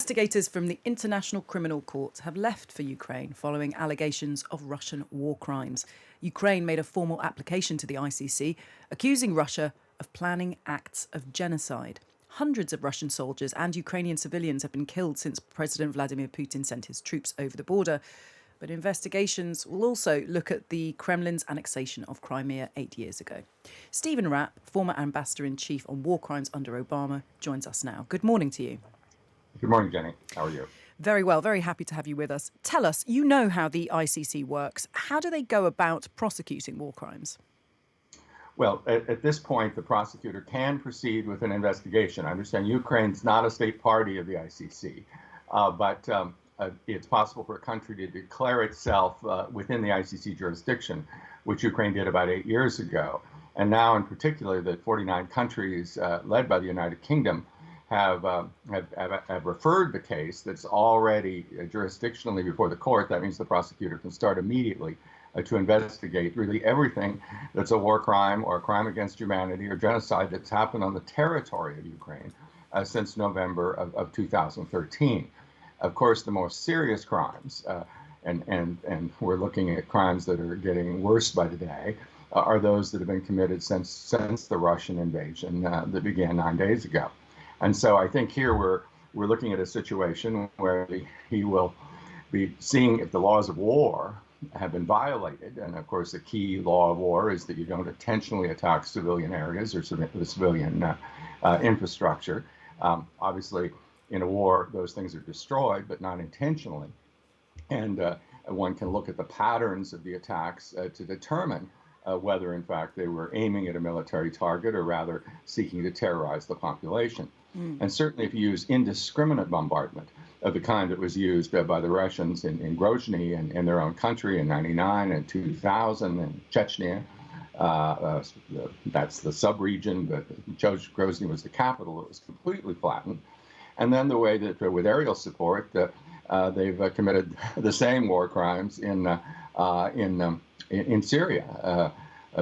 Investigators from the International Criminal Court have left for Ukraine following allegations of Russian war crimes. Ukraine made a formal application to the ICC, accusing Russia of planning acts of genocide. Hundreds of Russian soldiers and Ukrainian civilians have been killed since President Vladimir Putin sent his troops over the border. But investigations will also look at the Kremlin's annexation of Crimea 8 years ago. Stephen Rapp, former ambassador-in-chief on war crimes under Obama, joins us now. Good morning to you. Good morning, Jenny. How are you? Very well. Very happy to have you with us. Tell us, you know how the ICC works. How do they go about prosecuting war crimes? Well, at this point, the prosecutor can proceed with an investigation. I understand Ukraine's not a state party of the ICC, but it's possible for a country to declare itself within the ICC jurisdiction, which Ukraine did about 8 years ago. And now, in particular, the 49 countries led by the United Kingdom have referred the case that's already jurisdictionally before the court. That means the prosecutor can start immediately to investigate really everything that's a war crime or a crime against humanity or genocide that's happened on the territory of Ukraine since November of 2013. Of course, the most serious crimes, and we're looking at crimes that are getting worse by the day, are those that have been committed since the Russian invasion that began 9 days ago. And so I think here we're looking at a situation where he will be seeing if the laws of war have been violated. And of course, the key law of war is that you don't intentionally attack civilian areas or civilian infrastructure. Obviously, in a war, those things are destroyed, but not intentionally. And one can look at the patterns of the attacks to determine whether, in fact, they were aiming at a military target or rather seeking to terrorize the population. And certainly if you use indiscriminate bombardment of the kind that was used by the Russians in Grozny and in their own country in 99 and 2000 in Chechnya, that's the sub-region, but Grozny was the capital. It was completely flattened. And then the way that with aerial support, they've committed the same war crimes in Syria,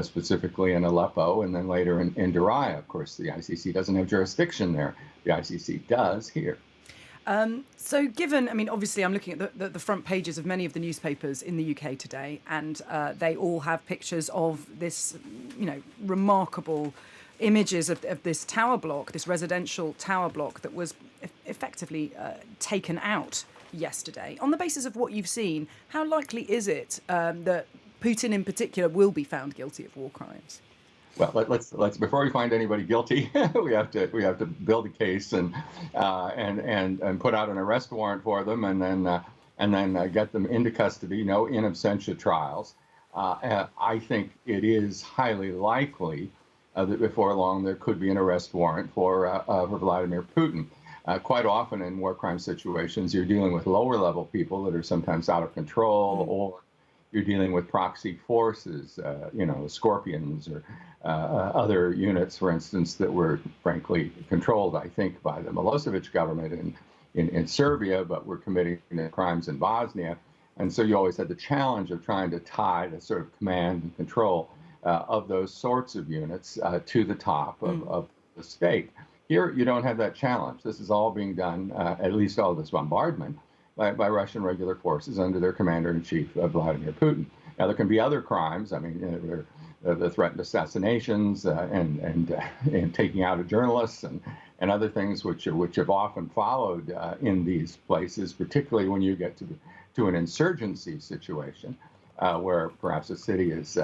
specifically in Aleppo, and then later in Daraa. Of course, the ICC doesn't have jurisdiction there. The ICC does here. So given, I mean, obviously I'm looking at the front pages of many of the newspapers in the UK today, and they all have pictures of this, remarkable images of this tower block, this residential tower block that was effectively taken out yesterday. On the basis of what you've seen, how likely is it that Putin in particular will be found guilty of war crimes? Well, let's before we find anybody guilty, we have to build a case and put out an arrest warrant for them, and then get them into custody. No in absentia trials. I think it is highly likely that before long there could be an arrest warrant for Vladimir Putin. Quite often in war crime situations, you're dealing with lower level people that are sometimes out of control, or you're dealing with proxy forces, scorpions or other units, for instance, that were frankly controlled, I think, by the Milosevic government in Serbia, but were committing crimes in Bosnia. And so you always had the challenge of trying to tie the sort of command and control of those sorts of units to the top of the state. Here, you don't have that challenge. This is all being done, at least all of this bombardment, by Russian regular forces under their commander-in-chief, Vladimir Putin. Now, there can be other crimes. I mean, the threatened assassinations and taking out of journalists and other things which have often followed in these places, particularly when you get to an insurgency situation where perhaps a city is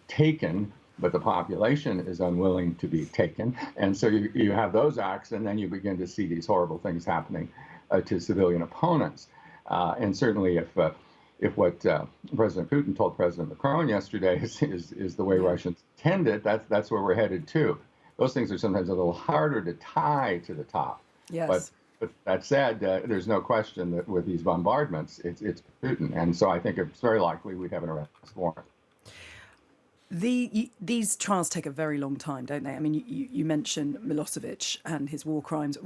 taken, but the population is unwilling to be taken. And so you have those acts, and then you begin to see these horrible things happening to civilian opponents. And certainly if what President Putin told President Macron yesterday is the way Russians intend it, that's where we're headed to. Those things are sometimes a little harder to tie to the top. Yes. But that said, there's no question that with these bombardments, it's Putin. And so I think it's very likely we'd have an arrest warrant. These trials take a very long time, don't they? I mean, you mentioned Milosevic and his war crimes.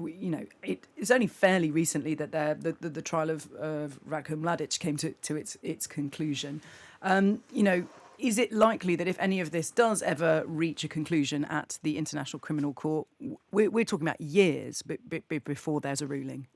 It's only fairly recently that the trial of Ratko Mladic came to its conclusion. Is it likely that if any of this does ever reach a conclusion at the International Criminal Court, we're talking about years before there's a ruling?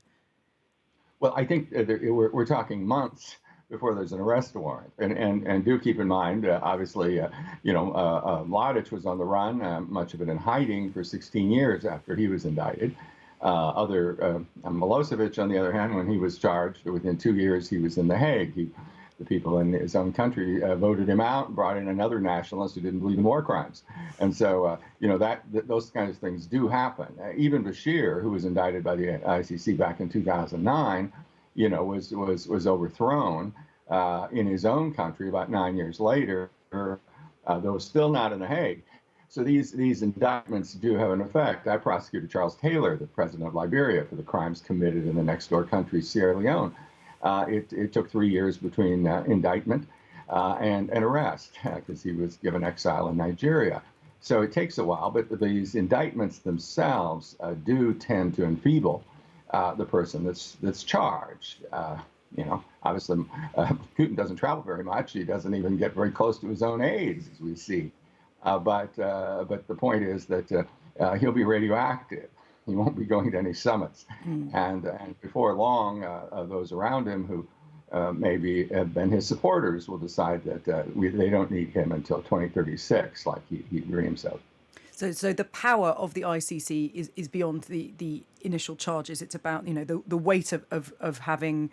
Well, I think we're talking months before there's an arrest warrant. And do keep in mind, obviously, Mladic was on the run, much of it in hiding for 16 years after he was indicted. Milosevic, on the other hand, when he was charged, within 2 years, he was in The Hague. The people in his own country voted him out and brought in another nationalist who didn't believe in war crimes. And so, those kinds of things do happen. Even Bashir, who was indicted by the ICC back in 2009, was overthrown in his own country about 9 years later, though still not in The Hague. So these indictments do have an effect. I prosecuted Charles Taylor, the president of Liberia, for the crimes committed in the next door country, Sierra Leone. It took 3 years between indictment and arrest because he was given exile in Nigeria. So it takes a while, but these indictments themselves do tend to enfeeble the person that's charged. Obviously, Putin doesn't travel very much. He doesn't even get very close to his own aides, as we see. But the point is that he'll be radioactive. He won't be going to any summits. And before long, those around him who maybe have been his supporters will decide that they don't need him until 2036, like he dreams of. So the power of the ICC is beyond the initial charges. It's about the weight of having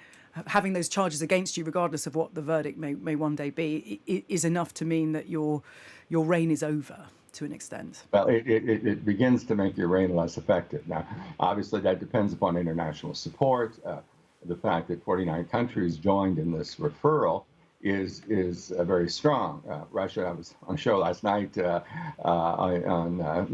those charges against you, regardless of what the verdict may one day be, is enough to mean that your reign is over to an extent. Well, it begins to make your reign less effective. Now, obviously, that depends upon international support. The fact that 49 countries joined in this referral is very strong. Russia, I was on a show last night out of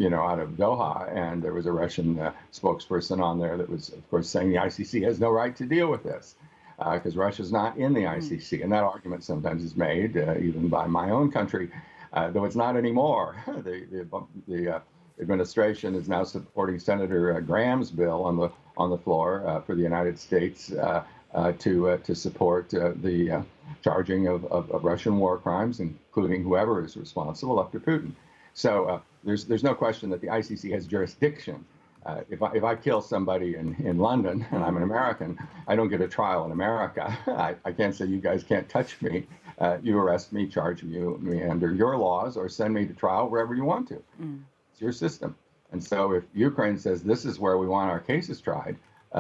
Doha, and there was a Russian spokesperson on there that was, of course, saying the ICC has no right to deal with this because Russia's not in the ICC. And that argument sometimes is made, even by my own country, though it's not anymore. The administration is now supporting Senator Graham's bill on the floor for the United States to support the charging of Russian war crimes, including whoever is responsible up to Putin. So there's no question that the ICC has jurisdiction. If I kill somebody in London and I'm an American, I don't get a trial in America. I can't say you guys can't touch me. You arrest me, charge me under your laws, or send me to trial wherever you want to. It's your system. And so if Ukraine says this is where we want our cases tried,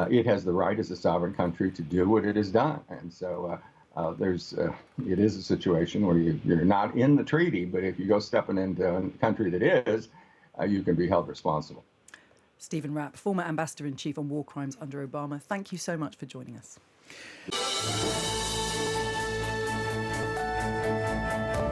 it has the right as a sovereign country to do what it has done. And so it is a situation where you're not in the treaty, but if you go stepping into a country that is, you can be held responsible. Stephen Rapp, former Ambassador-in-Chief on war crimes under Obama, thank you so much for joining us.